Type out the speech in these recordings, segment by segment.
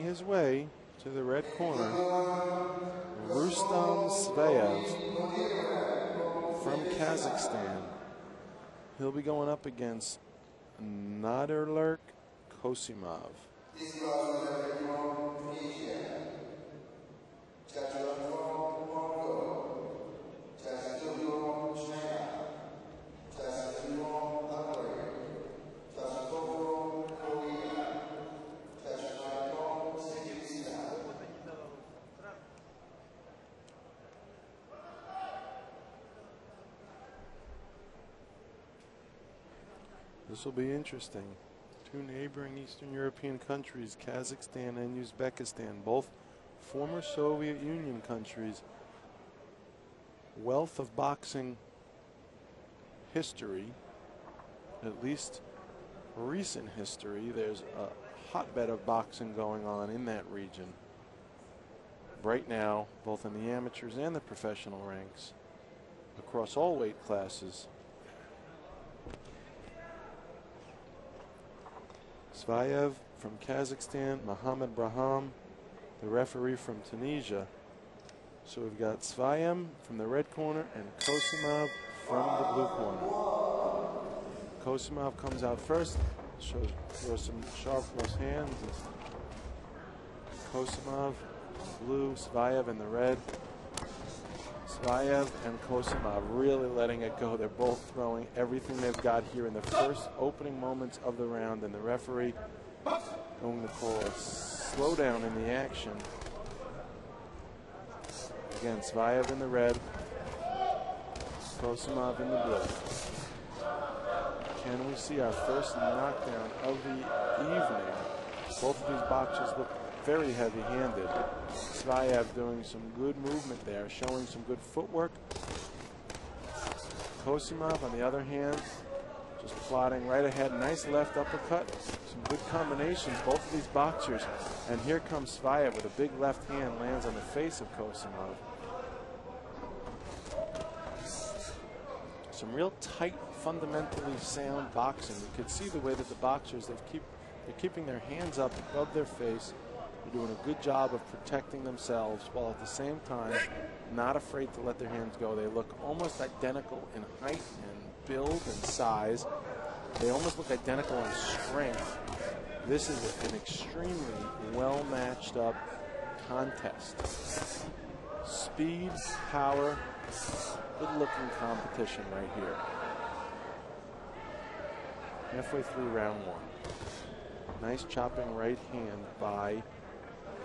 making his way to the red corner, Rustam SVAEV from Kazakhstan. He'll be going up against Nodirlek KOSIMOV. This will be interesting. Two neighboring Eastern European countries, Kazakhstan and Uzbekistan, both former Soviet Union countries. Wealth of boxing history, at least recent history. There's a hotbed of boxing going on in that region right now, both in the amateurs and the professional ranks, across all weight classes. SVAEV from Kazakhstan, Mohammed Braham, the referee from Tunisia. So we've got SVAEV from the red corner and KOSIMOV from the blue corner. KOSIMOV comes out first, throws some sharp cross hands. KOSIMOV blue, SVAEV in the red. SVAEV and KOSIMOV really letting it go. They're both throwing everything they've got here in the first opening moments of the round, and the referee going to call a slowdown in the action. Again, SVAEV in the red, KOSIMOV in the blue. Can we see our first knockdown of the evening? Both of these boxers look very heavy-handed. SVAEV doing some good movement there, showing some good footwork. KOSIMOV, on the other hand, just plodding right ahead. Nice left uppercut. Some good combinations, both of these boxers. And here comes SVAEV with a big left hand, lands on the face of KOSIMOV. Some real tight, fundamentally sound boxing. You could see the way that the boxers, they're keeping their hands up above their face. They're doing a good job of protecting themselves while at the same time not afraid to let their hands go. They look almost identical in height and build and size. They almost look identical in strength. This is an extremely well matched up contest. Speed, power, good looking competition right here. Halfway through round one. Nice chopping right hand by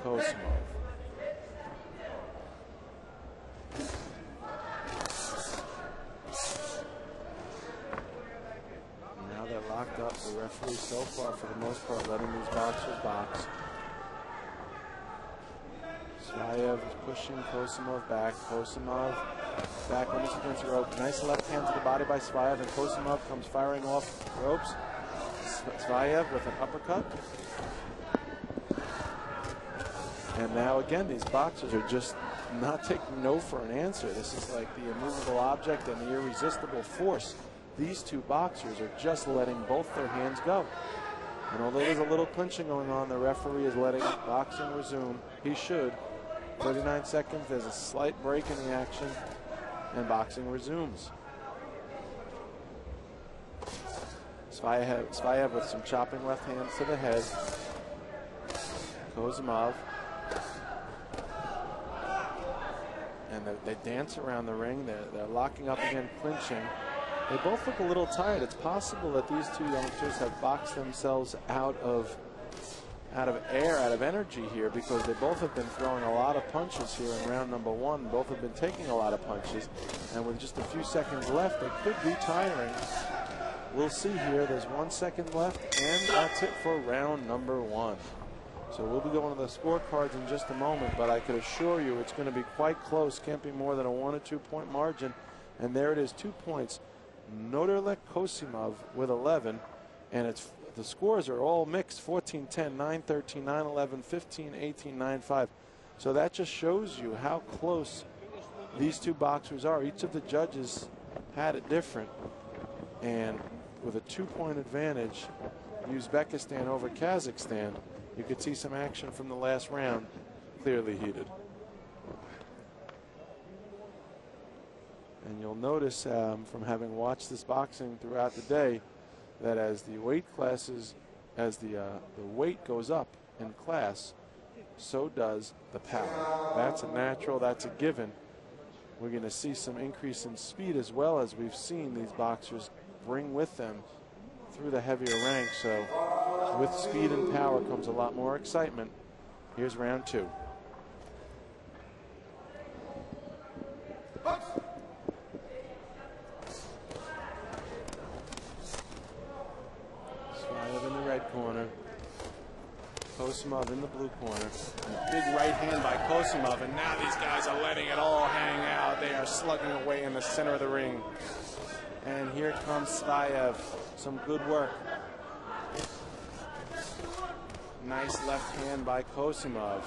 KOSIMOV. Now they're locked up. The referee so far, for the most part, letting these boxers box. SVAEV is pushing KOSIMOV back. KOSIMOV back almost against the rope. Nice left hand to the body by SVAEV, and KOSIMOV comes firing off ropes. SVAEV with an uppercut. And now again, these boxers are just not taking no for an answer. This is like the immovable object and the irresistible force. These two boxers are just letting both their hands go. And although there's a little clinching going on, the referee is letting boxing resume. He should. 39 seconds, there's a slight break in the action, and boxing resumes. SVAEV with some chopping left hands to the head. KOSIMOV. And they dance around the ring. They're locking up again, clinching. They both look a little tired. It's possible that these two youngsters have boxed themselves out of air, out of energy here, because they both have been throwing a lot of punches here in round number one. Both have been taking a lot of punches. And with just a few seconds left, they could be tiring. We'll see here. There's 1 second left, and that's it for round number one. So we'll be going to the scorecards in just a moment, but I could assure you it's going to be quite close. Can't be more than a 1 or 2 point margin. And there it is, 2 points. Nodirlek KOSIMOV with 11, and the scores are all mixed: 14-10, 9-13, 9-11, 15-18, 9-5. So that just shows you how close these two boxers are. Each of the judges had it different, and with a 2 point advantage, Uzbekistan over Kazakhstan. You could see some action from the last round, clearly heated. And you'll notice from having watched this boxing throughout the day that as the weight classes, as the weight goes up in class, so does the power. That's a natural, that's a given. We're going to see some increase in speed as well, as we've seen these boxers bring with them through the heavier ranks. So with speed and power comes a lot more excitement. Here's round 2. SVAEV in the red corner. KOSIMOV in the blue corner. A big right hand by KOSIMOV, and now these guys are letting it all hang out. They are slugging away in the center of the ring. And here comes SVAEV. Some good work. Nice left hand by KOSIMOV.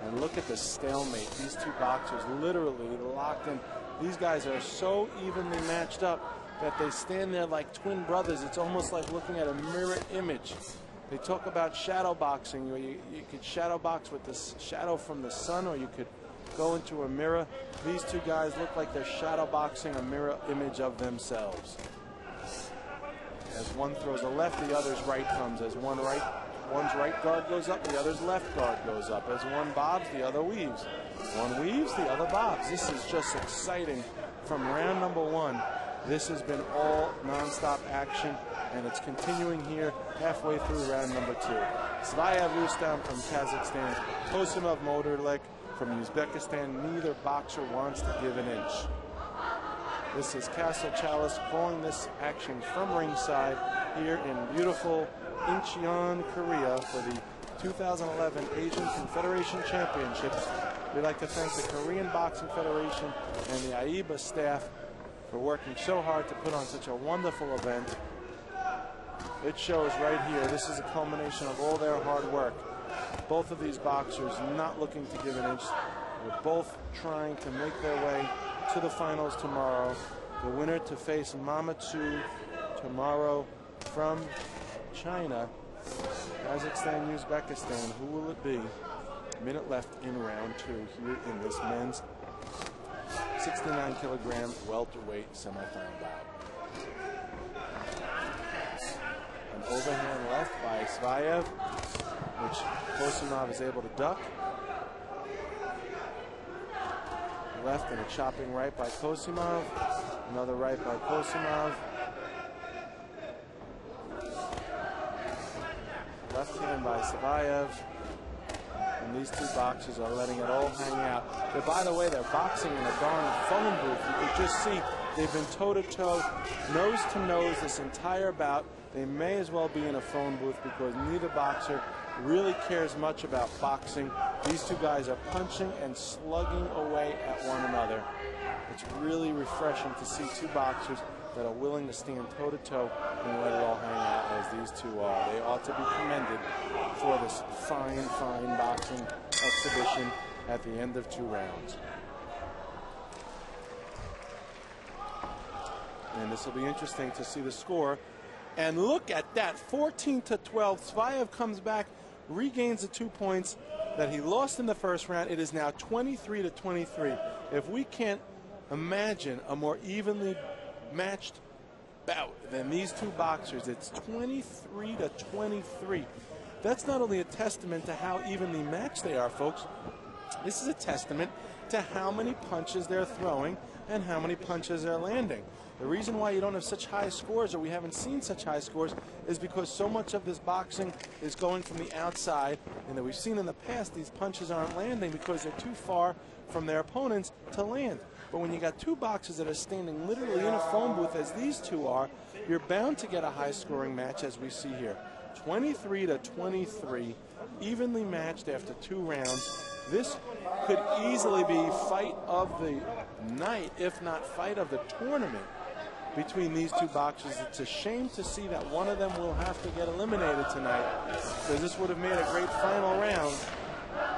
And look at the stalemate. These two boxers literally locked in. These guys are so evenly matched up that they stand there like twin brothers. It's almost like looking at a mirror image. They talk about shadow boxing, where you could shadow box with the shadow from the sun, or you could go into a mirror. These two guys look like they're shadow boxing a mirror image of themselves. As one throws a left, the other's right comes. As one's right guard goes up, the other's left guard goes up. As one bobs, the other weaves. One weaves, the other bobs. This is just exciting from round number 1. This has been all non-stop action, and it's continuing here halfway through round number 2. SVAEV Rustam from Kazakhstan, KOSIMOV Nodirlek from Uzbekistan. Neither boxer wants to give an inch. This is Castle Chalice calling this action from ringside here in beautiful Incheon, Korea, for the 2011 Asian Confederation Championships. We'd like to thank the Korean Boxing Federation and the AIBA staff for working so hard to put on such a wonderful event. It shows right here, this is a culmination of all their hard work. Both of these boxers not looking to give an inch. They're both trying to make their way to the finals tomorrow. The winner to face Mamatsu tomorrow from China, Kazakhstan, Uzbekistan. Who will it be? A minute left in round 2 here in this men's 69-kilogram welterweight semifinal bout. An overhand left by SVAEV, which KOSIMOV is able to duck. Left and a chopping right by KOSIMOV. Another right by KOSIMOV. Left hand by SVAEV. And these two boxers are letting it all hang out. But by the way, they're boxing in a darn phone booth. You could just see they've been toe-to-toe, nose-to-nose this entire bout. They may as well be in a phone booth because neither boxer really cares much about boxing. These two guys are punching and slugging away at one another. It's really refreshing to see two boxers that are willing to stand toe-to-toe and let it all hang out as these two are. They ought to be commended for this fine, fine boxing exhibition at the end of 2 rounds. And this will be interesting to see the score. And look at that, 14-12. SVAEV comes back, regains the 2 points that he lost in the first round. It is now 23-23. If we can't imagine a more evenly matched bout than these two boxers, it's 23-23. That's not only a testament to how evenly matched they are, folks. This is a testament to how many punches they're throwing and how many punches they're landing. The reason why you don't have such high scores, or we haven't seen such high scores, is because so much of this boxing is going from the outside, and that we've seen in the past these punches aren't landing because they're too far from their opponents to land. But when you got two boxers that are standing literally in a phone booth as these two are, you're bound to get a high-scoring match as we see here. 23-23, evenly matched after 2 rounds. This could easily be fight of the night, if not fight of the tournament, between these two boxers. It's a shame to see that one of them will have to get eliminated tonight, because this would have made a great final round.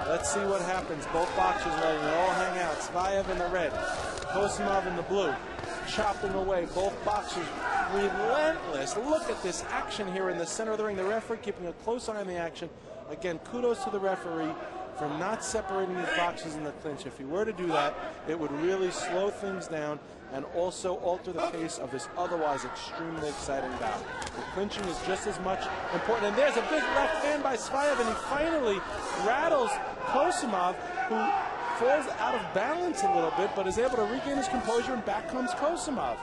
Let's see what happens. Both boxers letting it all hang out. SVAEV in the red, KOSIMOV in the blue, chopping away. Both boxers relentless. Look at this action here in the center of the ring. The referee keeping a close eye on the action. Again, kudos to the referee for not separating these boxers in the clinch. If he were to do that, it would really slow things down and also alter the pace of this otherwise extremely exciting bout. The clinching is just as much important. And there's a big left hand by SVAEV, and he finally rattles KOSIMOV, who falls out of balance a little bit, but is able to regain his composure, and back comes KOSIMOV.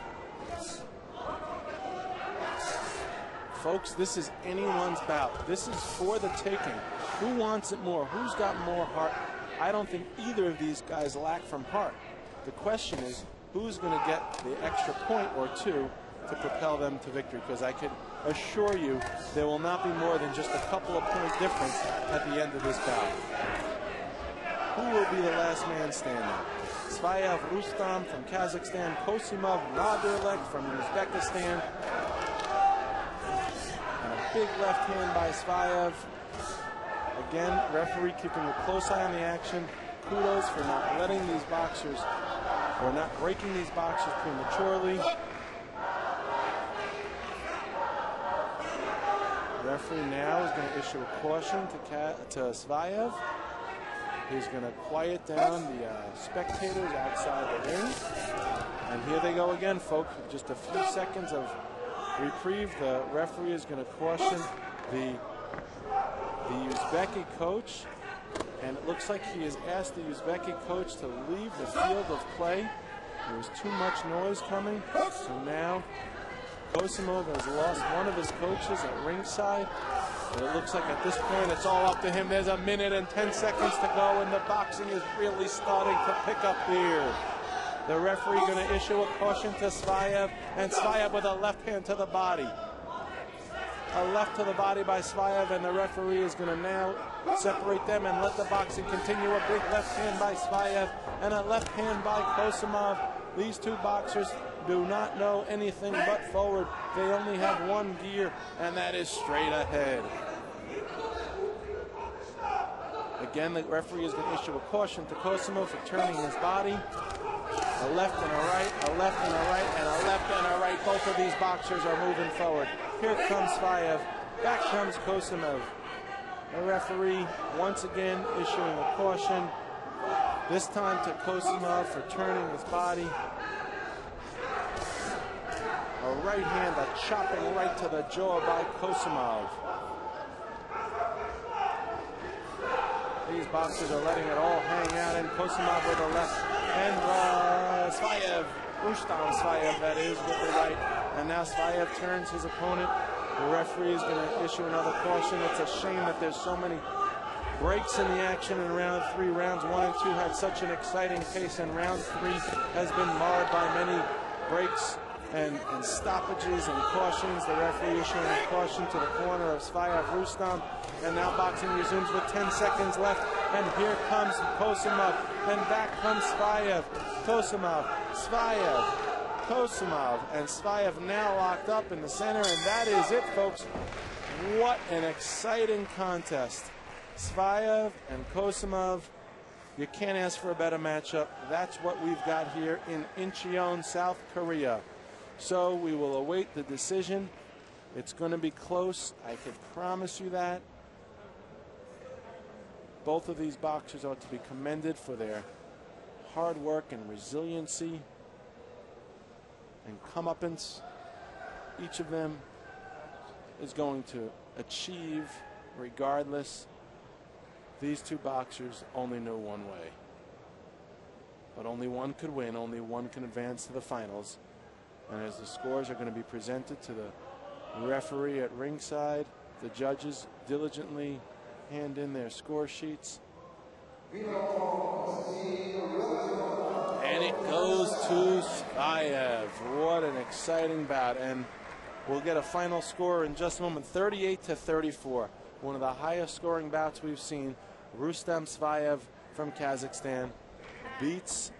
Folks, this is anyone's bout. This is for the taking. Who wants it more? Who's got more heart? I don't think either of these guys lack from heart. The question is, who's going to get the extra point or two to propel them to victory? Because I can assure you there will not be more than just a couple of point difference at the end of this bout. Who will be the last man standing? SVAEV Rustam from Kazakhstan, KOSIMOV Nodirlek from Uzbekistan. And a big left hand by SVAEV. Again, referee keeping a close eye on the action. Kudos for not letting these boxers, or not breaking these boxers prematurely. The referee now is going to issue a caution to SVAEV. He's going to quiet down the spectators outside the ring. And here they go again, folks. Just a few seconds of reprieve. The referee is going to caution the Uzbeki coach. And it looks like he has asked the Uzbeki coach to leave the field of play. There was too much noise coming. So now KOSIMOV has lost one of his coaches at ringside. And it looks like at this point it's all up to him. There's a minute and 10 seconds to go, and the boxing is really starting to pick up here. The referee going to issue a caution to SVAEV, and SVAEV with a left hand to the body. A left to the body by SVAEV, and the referee is going to now separate them and let the boxing continue. A big left hand by SVAEV and a left hand by KOSIMOV. These two boxers do not know anything but forward. They only have one gear, and that is straight ahead. Again, the referee is going to issue a caution to KOSIMOV for turning his body. A left and a right, a left and a right, and a left and a right. Both of these boxers are moving forward. Here comes SVAEV. Back comes KOSIMOV. The referee once again issuing a caution. This time to KOSIMOV for turning his body. A right hand, a chopping right to the jaw by KOSIMOV. These boxers are letting it all hang out, and KOSIMOV with the left, and SVAEV, Rustam SVAEV, that is, with the right. And now SVAEV turns his opponent. The referee is going to issue another caution. It's a shame that there's so many breaks in the action in round 3. Rounds 1 and 2 had such an exciting pace, and round 3 has been marred by many breaks and stoppages and cautions. The referee issuing a caution to the corner of SVAEV Rustam. And now boxing resumes with 10 seconds left. And here comes KOSIMOV. And back comes SVAEV. KOSIMOV, SVAEV, KOSIMOV. And SVAEV now locked up in the center. And that is it, folks. What an exciting contest. SVAEV and KOSIMOV. You can't ask for a better matchup. That's what we've got here in Incheon, South Korea. So we will await the decision. It's going to be close. I can promise you that. Both of these boxers are to be commended for their hard work and resiliency and comeuppance. Each of them is going to achieve regardless. These two boxers only know one way. But only one could win. Only one can advance to the finals. And as the scores are going to be presented to the referee at ringside, the judges diligently hand in their score sheets. And it goes to SVAEV. What an exciting bout. And we'll get a final score in just a moment. 38-34. One of the highest scoring bouts we've seen. Rustam SVAEV from Kazakhstan beats